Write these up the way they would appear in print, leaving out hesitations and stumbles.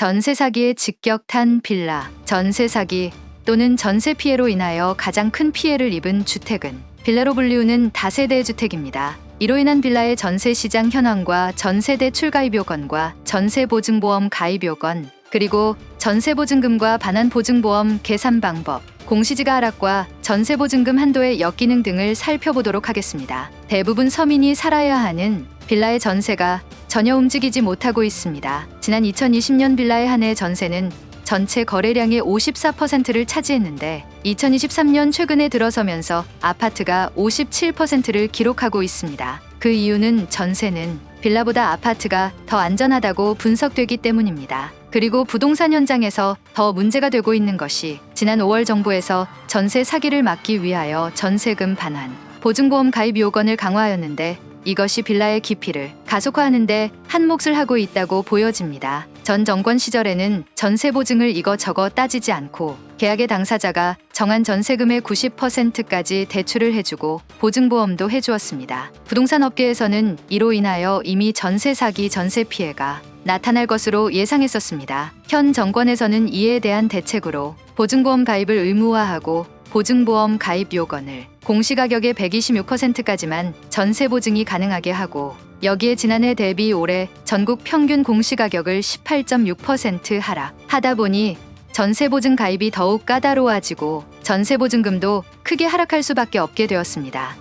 전세 사기의 직격탄 빌라. 전세 사기 또는 전세 피해로 인하여 가장 큰 피해를 입은 주택은 빌라로 불리우는 다세대 주택입니다. 이로 인한 빌라의 전세 시장 현황과 전세 대출 가입 요건과 전세 보증보험 가입 요건, 그리고 전세 보증금과 반환 보증보험 계산 방법, 공시지가 하락과 전세 보증금 한도의 역기능 등을 살펴보도록 하겠습니다. 대부분 서민이 살아야 하는 빌라의 전세가 전혀 움직이지 못하고 있습니다. 지난 2020년 빌라의 한 해 전세는 전체 거래량의 54%를 차지했는데 2023년 최근에 들어서면서 아파트가 57%를 기록하고 있습니다. 그 이유는 전세는 빌라보다 아파트가 더 안전하다고 분석되기 때문입니다. 그리고 부동산 현장에서 더 문제가 되고 있는 것이 지난 5월 정부에서 전세 사기를 막기 위하여 전세금 반환, 보증보험 가입 요건을 강화하였는데 이것이 빌라의 기피를 가속화하는 데 한몫을 하고 있다고 보여집니다. 전 정권 시절에는 전세 보증을 이거저거 따지지 않고 계약의 당사자가 정한 전세금의 90%까지 대출을 해주고 보증보험도 해주었습니다. 부동산 업계에서는 이로 인하여 이미 전세 사기, 전세 피해가 나타날 것으로 예상했었습니다. 현 정권에서는 이에 대한 대책으로 보증보험 가입을 의무화하고 보증보험 가입 요건을 공시가격의 126%까지만 전세 보증이 가능하게 하고, 여기에 지난해 대비 올해 전국 평균 공시가격을 18.6% 하락하다 보니 전세 보증 가입이 더욱 까다로워지고 전세 보증금도 크게 하락할 수밖에 없게 되었습니다.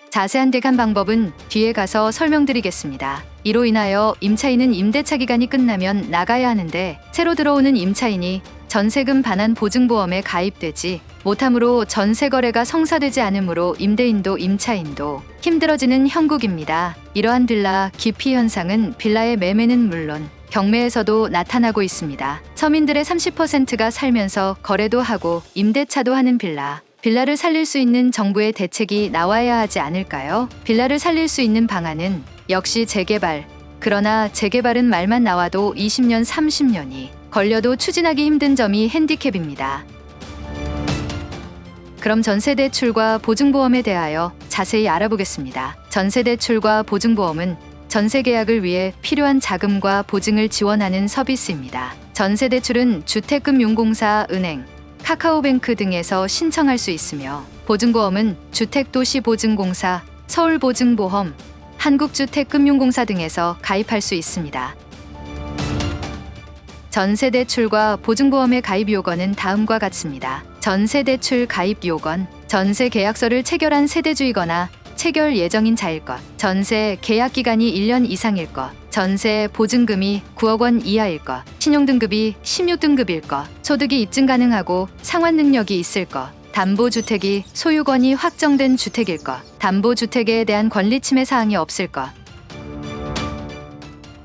자세한 대간 방법은 뒤에 가서 설명드리겠습니다. 이로 인하여 임차인은 임대차 기간이 끝나면 나가야 하는데 새로 들어오는 임차인이 전세금 반환 보증보험에 가입되지 못함으로 전세 거래가 성사되지 않으므로 임대인도 임차인도 힘들어지는 형국입니다. 이러한 빌라 기피 현상은 빌라의 매매는 물론 경매에서도 나타나고 있습니다. 서민들의 30%가 살면서 거래도 하고 임대차도 하는 빌라를 살릴 수 있는 정부의 대책이 나와야 하지 않을까요? 빌라를 살릴 수 있는 방안은 역시 재개발. 그러나 재개발은 말만 나와도 20년, 30년이 걸려도 추진하기 힘든 점이 핸디캡입니다. 그럼 전세대출과 보증보험에 대하여 자세히 알아보겠습니다. 전세대출과 보증보험은 전세계약을 위해 필요한 자금과 보증을 지원하는 서비스입니다. 전세대출은 주택금융공사, 은행, 카카오뱅크 등에서 신청할 수 있으며, 보증보험은 주택도시보증공사, 서울보증보험, 한국주택금융공사 등에서 가입할 수 있습니다. 전세대출과 보증보험의 가입 요건은 다음과 같습니다. 전세대출 가입 요건, 전세 계약서를 체결한 세대주이거나 체결 예정인 자일 것, 전세 계약 기간이 1년 이상일 것, 전세 보증금이 9억 원 이하일 것, 신용등급이 16등급일 것, 소득이 입증 가능하고 상환 능력이 있을 것, 담보주택이 소유권이 확정된 주택일 것, 담보주택에 대한 권리 침해 사항이 없을 것.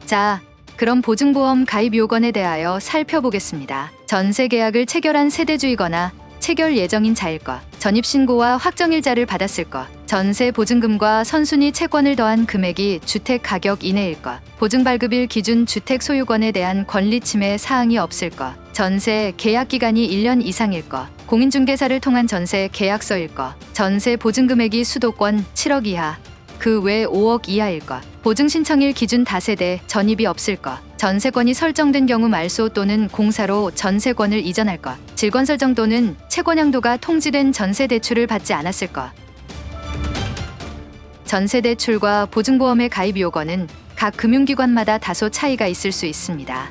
자, 그럼 보증보험 가입 요건에 대하여 살펴보겠습니다. 전세 계약을 체결한 세대주이거나 체결 예정인 자일 것, 전입신고와 확정일자를 받았을 것, 전세 보증금과 선순위 채권을 더한 금액이 주택 가격 이내일 것, 보증발급일 기준 주택 소유권에 대한 권리 침해 사항이 없을 것, 전세 계약 기간이 1년 이상일 것, 공인중개사를 통한 전세 계약서일 것, 전세 보증금액이 수도권 7억 이하, 그 외 5억 이하일 것, 보증 신청일 기준 다세대 전입이 없을 것, 전세권이 설정된 경우 말소 또는 공사로 전세권을 이전할 것, 질권 설정 또는 채권양도가 통지된 전세대출을 받지 않았을 것. 전세대출과 보증보험의 가입 요건은 각 금융기관마다 다소 차이가 있을 수 있습니다.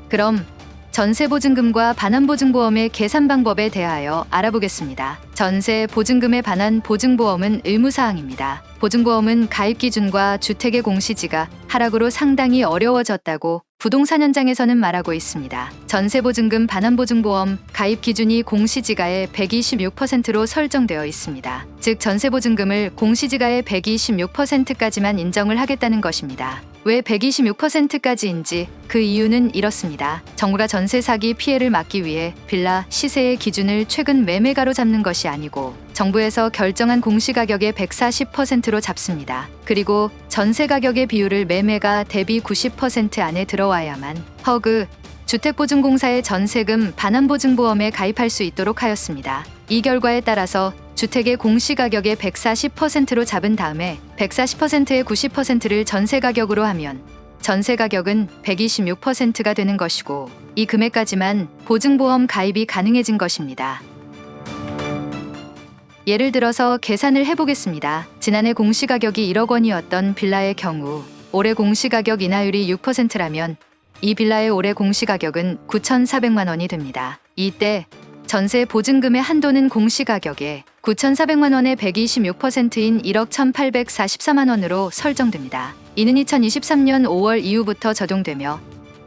그럼 전세보증금과 반환보증보험의 계산 방법에 대하여 알아보겠습니다. 전세보증금의 반환 보증보험은 의무사항입니다. 보증보험은 가입 기준과 주택의 공시지가 하락으로 상당히 어려워졌다고 부동산 현장에서는 말하고 있습니다. 전세보증금 반환보증보험 가입 기준이 공시지가의 126%로 설정되어 있습니다. 즉 전세보증금을 공시지가의 126%까지만 인정을 하겠다는 것입니다. 왜 126%까지인지 그 이유는 이렇습니다. 정부가 전세 사기 피해를 막기 위해 빌라 시세의 기준을 최근 매매가로 잡는 것이 아니고 정부에서 결정한 공시가격의 140%로 잡습니다. 그리고 전세 가격의 비율을 매매가 대비 90% 안에 들어와야만 허그 주택보증공사의 전세금 반환보증보험에 가입할 수 있도록 하였습니다. 이 결과에 따라서 주택의 공시가격의 140%로 잡은 다음에 140%의 90%를 전세가격으로 하면 전세 가격은 126%가 되는 것이고 이 금액까지만 보증보험 가입이 가능해진 것입니다. 예를 들어서 계산을 해보겠습니다. 지난해 공시가격이 1억 원이었던 빌라의 경우 올해 공시가격 인하율이 6%라면 이 빌라의 올해 공시가격은 9,400만 원이 됩니다. 이때 전세 보증금의 한도는 공시가격의 9,400만 원의 126%인 1억 1,844만 원으로 설정됩니다. 이는 2023년 5월 이후부터 적용되며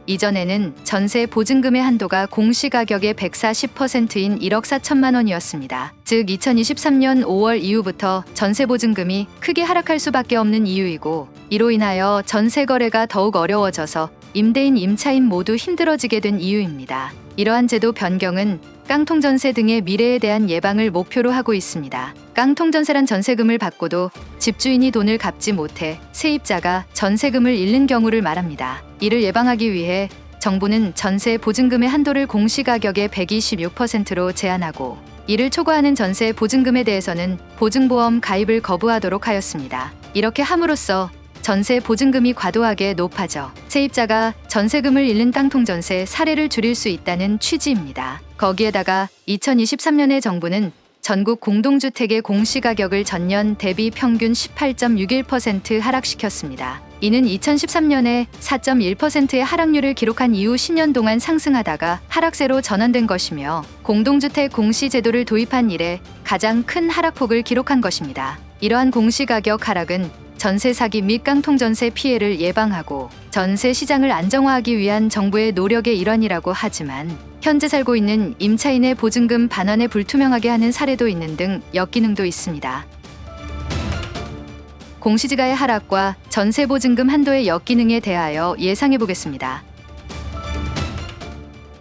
이전에는 전세 보증금의 한도가 공시가격의 140%인 1억 4천만 원이었습니다. 즉 2023년 5월 이후부터 전세 보증금이 크게 하락할 수밖에 없는 이유이고 이로 인하여 전세 거래가 더욱 어려워져서 임대인, 임차인 모두 힘들어지게 된 이유입니다. 이러한 제도 변경은 깡통전세 등의 미래에 대한 예방을 목표로 하고 있습니다. 깡통전세란 전세금을 받고도 집주인이 돈을 갚지 못해 세입자가 전세금을 잃는 경우를 말합니다. 이를 예방하기 위해 정부는 전세 보증금의 한도를 공시가격의 126%로 제한하고 이를 초과하는 전세 보증금에 대해서는 보증보험 가입을 거부하도록 하였습니다. 이렇게 함으로써 전세 보증금이 과도하게 높아져 세입자가 전세금을 잃는 깡통전세 사례를 줄일 수 있다는 취지입니다. 거기에다가 2023년에 정부는 전국 공동주택의 공시가격을 전년 대비 평균 18.61% 하락시켰습니다. 이는 2013년에 4.1%의 하락률을 기록한 이후 10년 동안 상승하다가 하락세로 전환된 것이며 공동주택 공시제도를 도입한 이래 가장 큰 하락폭을 기록한 것입니다. 이러한 공시가격 하락은 전세 사기 및 깡통전세 피해를 예방하고 전세 시장을 안정화하기 위한 정부의 노력의 일환이라고 하지만 현재 살고 있는 임차인의 보증금 반환에 불투명하게 하는 사례도 있는 등 역기능도 있습니다. 공시지가의 하락과 전세 보증금 한도의 역기능에 대하여 예상해 보겠습니다.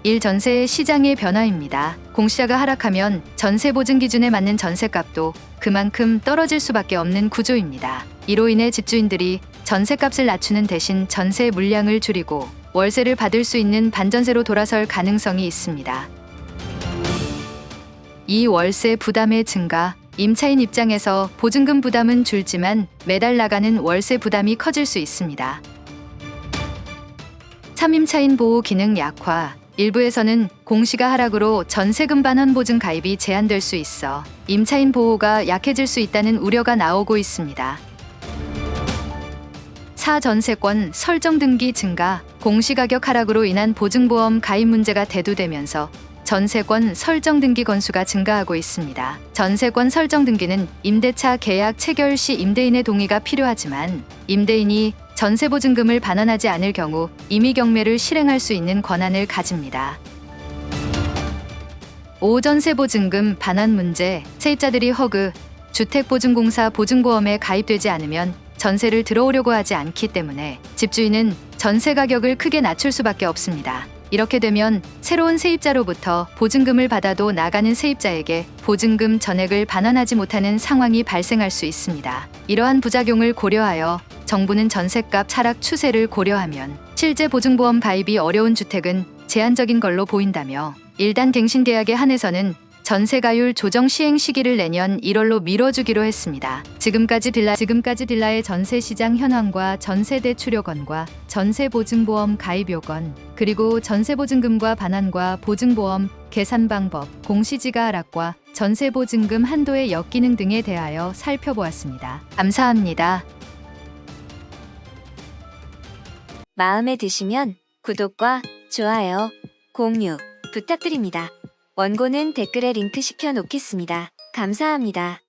1. 전세 시장의 변화입니다. 공시자가 하락하면 전세 보증 기준에 맞는 전세값도 그만큼 떨어질 수밖에 없는 구조입니다. 이로 인해 집주인들이 전세값을 낮추는 대신 전세 물량을 줄이고 월세를 받을 수 있는 반전세로 돌아설 가능성이 있습니다. 2. 월세 부담의 증가. 임차인 입장에서 보증금 부담은 줄지만 매달 나가는 월세 부담이 커질 수 있습니다. 3. 임차인 보호 기능 약화. 일부에서는 공시가 하락으로 전세금 반환 보증 가입이 제한될 수 있어 임차인 보호가 약해질 수 있다는 우려가 나오고 있습니다. 4. 전세권 설정 등기 증가. 공시가격 하락으로 인한 보증보험 가입 문제가 대두되면서 전세권 설정 등기 건수가 증가하고 있습니다. 전세권 설정 등기는 임대차 계약 체결 시 임대인의 동의가 필요하지만 임대인이 전세보증금을 반환하지 않을 경우 임의경매를 실행할 수 있는 권한을 가집니다. 5. 전세보증금 반환 문제. 세입자들이 허그, 주택보증공사 보증보험에 가입되지 않으면 전세를 들어오려고 하지 않기 때문에 집주인은 전세 가격을 크게 낮출 수밖에 없습니다. 이렇게 되면 새로운 세입자로부터 보증금을 받아도 나가는 세입자에게 보증금 전액을 반환하지 못하는 상황이 발생할 수 있습니다. 이러한 부작용을 고려하여 정부는 전세값 하락 추세를 고려하면 실제 보증보험 가입이 어려운 주택은 제한적인 걸로 보인다며 1단 갱신 계약에 한해서는 전세가율 조정 시행 시기를 내년 1월로 미뤄주기로 했습니다. 지금까지 빌라의 전세시장 현황과 전세대출요건과 전세보증보험 가입 요건, 그리고 전세보증금과 반환과 보증보험 계산 방법, 공시지가 하락과 전세보증금 한도의 역기능 등에 대하여 살펴보았습니다. 감사합니다. 마음에 드시면 구독과 좋아요, 공유 부탁드립니다. 원고는 댓글에 링크 시켜 놓겠습니다. 감사합니다.